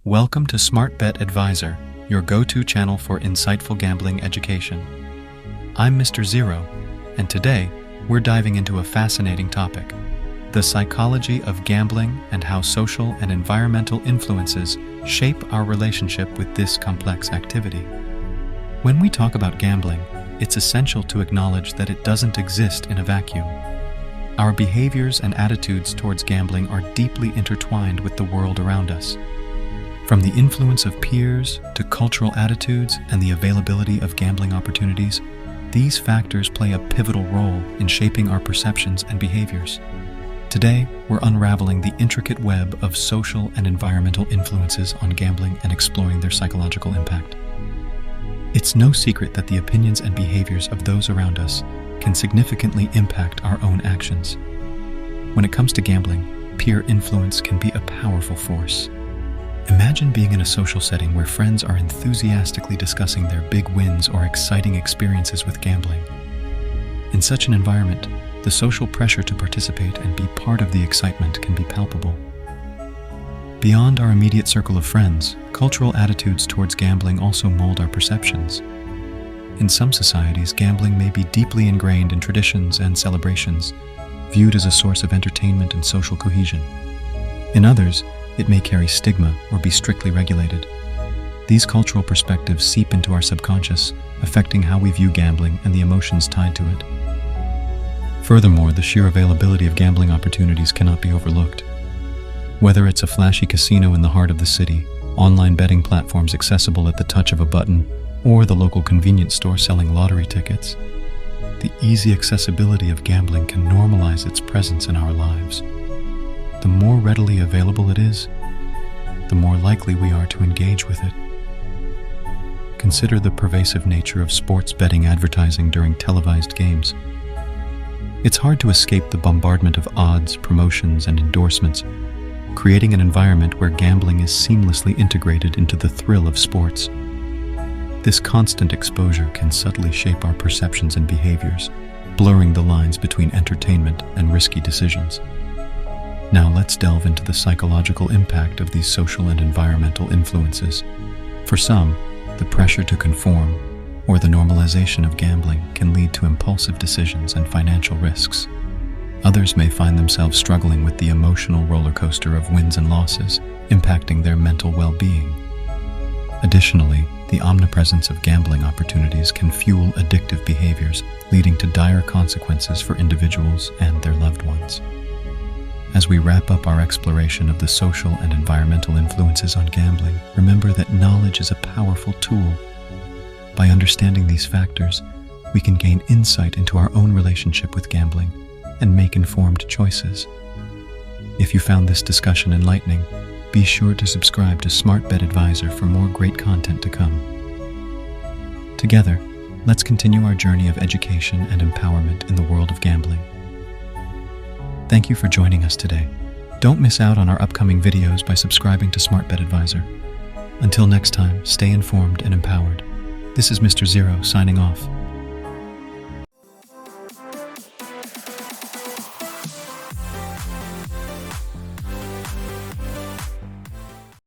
Welcome to Smart Bet Advisor, your go-to channel for insightful gambling education. I'm Mr. Zero, and today we're diving into a fascinating topic: the psychology of gambling and how social and environmental influences shape our relationship with this complex activity. When we talk about gambling, it's essential to acknowledge that it doesn't exist in a vacuum. Our behaviors and attitudes towards gambling are deeply intertwined with the world around us. From the influence of peers to cultural attitudes and the availability of gambling opportunities, these factors play a pivotal role in shaping our perceptions and behaviors. Today, we're unraveling the intricate web of social and environmental influences on gambling and exploring their psychological impact. It's no secret that the opinions and behaviors of those around us can significantly impact our own actions. When it comes to gambling, peer influence can be a powerful force. Imagine being in a social setting where friends are enthusiastically discussing their big wins or exciting experiences with gambling. In such an environment, the social pressure to participate and be part of the excitement can be palpable. Beyond our immediate circle of friends, cultural attitudes towards gambling also mold our perceptions. In some societies, gambling may be deeply ingrained in traditions and celebrations, viewed as a source of entertainment and social cohesion. In others, it may carry stigma or be strictly regulated. These cultural perspectives seep into our subconscious, affecting how we view gambling and the emotions tied to it. Furthermore, the sheer availability of gambling opportunities cannot be overlooked. Whether it's a flashy casino in the heart of the city, online betting platforms accessible at the touch of a button, or the local convenience store selling lottery tickets, the easy accessibility of gambling can normalize its presence in our lives. The more readily available it is, the more likely we are to engage with it. Consider the pervasive nature of sports betting advertising during televised games. It's hard to escape the bombardment of odds, promotions, and endorsements, creating an environment where gambling is seamlessly integrated into the thrill of sports. This constant exposure can subtly shape our perceptions and behaviors, blurring the lines between entertainment and risky decisions. Now let's delve into the psychological impact of these social and environmental influences. For some, the pressure to conform or the normalization of gambling can lead to impulsive decisions and financial risks. Others may find themselves struggling with the emotional roller coaster of wins and losses, impacting their mental well-being. Additionally, the omnipresence of gambling opportunities can fuel addictive behaviors, leading to dire consequences for individuals and their loved ones. As we wrap up our exploration of the social and environmental influences on gambling, remember that knowledge is a powerful tool. By understanding these factors, we can gain insight into our own relationship with gambling and make informed choices. If you found this discussion enlightening, be sure to subscribe to Smart Bet Advisor for more great content to come. Together, let's continue our journey of education and empowerment in the world of gambling. Thank you for joining us today. Don't miss out on our upcoming videos by subscribing to Smart Bet Advisor. Until next time, stay informed and empowered. This is Mr. Zero signing off.